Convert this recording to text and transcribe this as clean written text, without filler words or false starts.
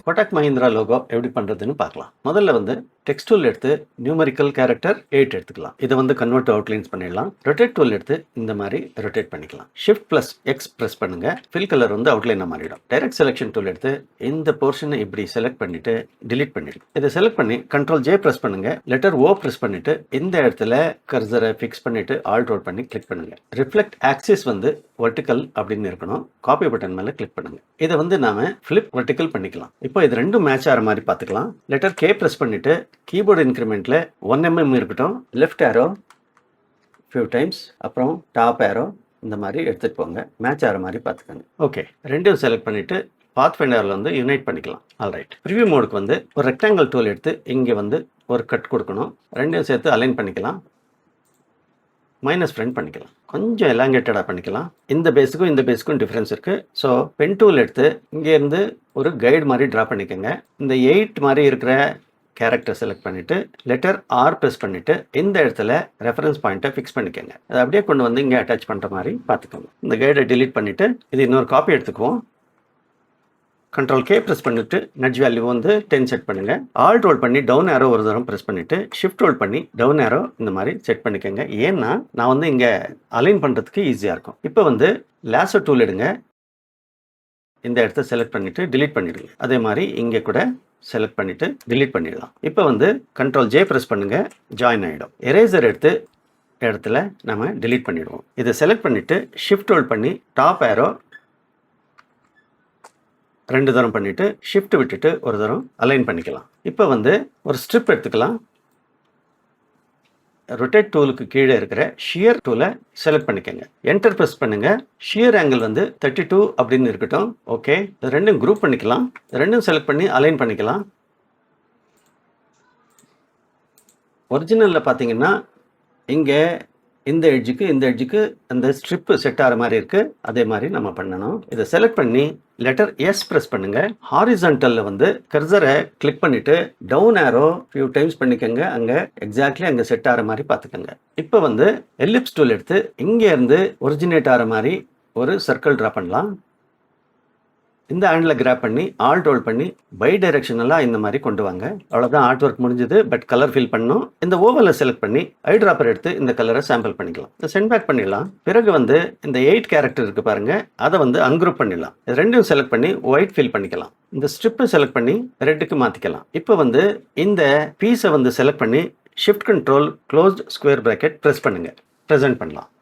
Kotak Mahindra logo எப்படி பண்ணுறதுன்னு பார்க்கலாம். முதல்ல வந்து டெக்ஸ்ட் டூல் எடுத்து நியூமரிக்கல் கேரக்டர் 8 எடுத்துக்கலாம். இதை வந்து கன்வெர்ட் அவுட்லைன்ஸ் பண்ணிடலாம். ரொட்டேட் டூல் எடுத்து இந்த மாதிரி ரொட்டேட் பண்ணிக்கலாம். ஷிஃப்ட் ப்ளஸ் எக்ஸ் ப்ரெஸ் பண்ணுங்க. ஃபில் கலர் வந்து அவுட்லைனாக மாறிடும். டைரக்ட் செலெக்ஷன் டூல் எடுத்து இந்த போர்ஷனை இப்படி செலக்ட் பண்ணிட்டு டிலீட் பண்ணிடும். இதை செலக்ட் பண்ணி கண்ட்ரோல் ஜே ப்ரெஸ் பண்ணுங்க. லெட்டர் ஓ ப்ரெஸ் பண்ணிட்டு இந்த இடத்துல கர்சரை ஃபிக்ஸ் பண்ணிட்டு ஆல்ட் ரோல் பண்ணி கிளிக் பண்ணுங்க. ரிஃப்ளெக்ட் ஆக்சிஸ் வந்து வெர்டிக்கல் அப்படின்னு இருக்கணும். காப்பி பட்டன் மேலே கிளிக் பண்ணுங்க. இதை வந்து நாம ஃபிளிப் வெர்டிக்கல் பண்ணிக்கலாம். இப்போ இது ரெண்டும் மேட்ச் ஆகிற மாதிரி பார்த்துக்கலாம். லெட்டர் கே ப்ரெஸ் பண்ணிட்டு கீபோர்டு இன்க்ரிமெண்ட்ல 1 mm இருக்கட்டும். லெஃப்ட் ஆரோ ஃபியூ டைம்ஸ், அப்புறம் டாப் ஆரோ இந்த மாதிரி எடுத்துட்டு போங்க. மேட்ச் ஆகிற மாதிரி பார்த்துக்கோங்க. ஓகே, ரெண்டும் செலக்ட் பண்ணிட்டு பாத் ஃபைண்டரில் வந்து யுனைட் பண்ணிக்கலாம். ஆல்ரைட், ப்ரிவியூ மோடுக்கு வந்து ஒரு ரெக்டாங்கிள் டூல் எடுத்து இங்கே வந்து ஒரு கட் கொடுக்கணும். ரெண்டையும் சேர்த்து அலைன் பண்ணிக்கலாம். மைனஸ் ஃப்ரெண்ட் பண்ணிக்கலாம். கொஞ்சம் எலாங்கேட்டடாக பண்ணிக்கலாம். இந்த பேஸுக்கும் இந்த பேஸுக்கும் டிஃப்ரென்ஸ் இருக்குது. ஸோ பென் டூல் எடுத்து இங்கேருந்து ஒரு கைடு மாதிரி ட்ரா பண்ணிக்கோங்க. இந்த 8 மாதிரி இருக்கிற கேரக்டர் செலக்ட் பண்ணிவிட்டு லெட்டர் ஆர் ப்ரெஸ் பண்ணிவிட்டு இந்த இடத்துல ரெஃபரன்ஸ் பாயிண்ட்டை ஃபிக்ஸ் பண்ணிக்கோங்க. அதை அப்படியே கொண்டு வந்து இங்கே அட்டாச் பண்ணுற மாதிரி பார்த்துக்கோங்க. இந்த கைடை டிலீட் பண்ணிவிட்டு இது இன்னொரு காப்பி எடுத்துக்குவோம். கண்ட்ரோல் கே ப்ரெஸ் பண்ணிட்டு நட்ஜ் வேல்யூ வந்து 10 செட் பண்ணுங்க. ஆல்ட் ரோல் பண்ணி டவுன் ஏரோ ஒரு தரம் ப்ரெஸ் பண்ணிட்டு ஷிஃப்ட் ரோல் பண்ணி டவுன் ஏரோ இந்த மாதிரி செட் பண்ணிக்கோங்க. ஏன்னா நான் வந்து இங்கே அலைன் பண்ணுறதுக்கு ஈஸியாக இருக்கும். இப்போ வந்து லேசோ டூல் எடுங்க. இந்த இடத்த செலக்ட் பண்ணிட்டு டிலீட் பண்ணிடுங்க. அதே மாதிரி இங்கே கூட செலக்ட் பண்ணிட்டு டிலீட் பண்ணிடலாம். இப்போ வந்து கண்ட்ரோல் ஜே ப்ரெஸ் பண்ணுங்க, ஜாயின் ஆகிடும். எரேசர் எடுத்து இடத்துல நம்ம டிலீட் பண்ணிடுவோம். இதை செலக்ட் பண்ணிட்டு ஷிஃப்ட் ரோல் பண்ணி டாப் ஏரோ 2 தரம் பண்ணிவிட்டு ஷிஃப்ட் விட்டுட்டு ஒரு தரம் அலைன் பண்ணிக்கலாம். இப்போ வந்து ஒரு ஸ்ட்ரிப் எடுத்துக்கலாம். ரொட்டேட் டூலுக்கு கீழே இருக்கிற ஷியர் டூலை செலக்ட் பண்ணிக்கோங்க. என்டர் ப்ரெஸ் பண்ணுங்க. ஷியர் ஆங்கிள் வந்து 32 அப்படின்னு இருக்கட்டும். ஓகே, இது ரெண்டும் குரூப் பண்ணிக்கலாம். ரெண்டும் செலக்ட் பண்ணி அலைன் பண்ணிக்கலாம். ஒரிஜினலில் பார்த்தீங்கன்னா இங்கே இந்த எட்ஜுக்கு அந்த ஸ்ட்ரிப்பு செட் ஆகிற மாதிரி இருக்குது. அதே மாதிரி நம்ம பண்ணணும். இதை செலக்ட் பண்ணி லெட்டர் எஸ் ப்ரெஸ் பண்ணுங்க. ஹாரிசான்டலில் வந்து கர்சரை கிளிக் பண்ணிட்டு டவுன் ஏரோ ஃபியூ டைம்ஸ் பண்ணிக்கோங்க. அங்கே எக்ஸாக்ட்லி அங்கே செட் ஆகிற மாதிரி பார்த்துக்கோங்க. இப்போ வந்து எல்லிப்ஸ் டூல் எடுத்து இங்கேருந்து ஒரிஜினேட் ஆகிற மாதிரி ஒரு சர்க்கிள் ட்ரா பண்ணலாம். இந்த ஆங்கிளில் கிராப் பண்ணி ஆல்ட் ரோல் பண்ணி பை டைரக்ஷனலாக இந்த மாதிரி கொண்டு வாங்க. அவ்வளோதான், ஆர்ட் ஒர்க் முடிஞ்சது. பட் கலர் ஃபில் பண்ணணும். இந்த ஓவலை செலக்ட் பண்ணி ஐ ட்ராப்பர் எடுத்து இந்த கலரை சாம்பிள் பண்ணிக்கலாம். இதை சென்ட் பேக் பண்ணிடலாம். பிறகு வந்து இந்த 8 கேரக்டர் இருக்குது பாருங்க, அதை வந்து அன்குரூப் பண்ணிடலாம். இது ரெண்டும் செலக்ட் பண்ணி ஒயிட் ஃபில் பண்ணிக்கலாம். இந்த ஸ்ட்ரிப்பை செலக்ட் பண்ணி ரெட்டுக்கு மாற்றிக்கலாம். இப்போ வந்து இந்த பீஸை வந்து செலக்ட் பண்ணி shift control closed square bracket press பண்ணுங்க. ப்ரெசென்ட் பண்ணலாம்.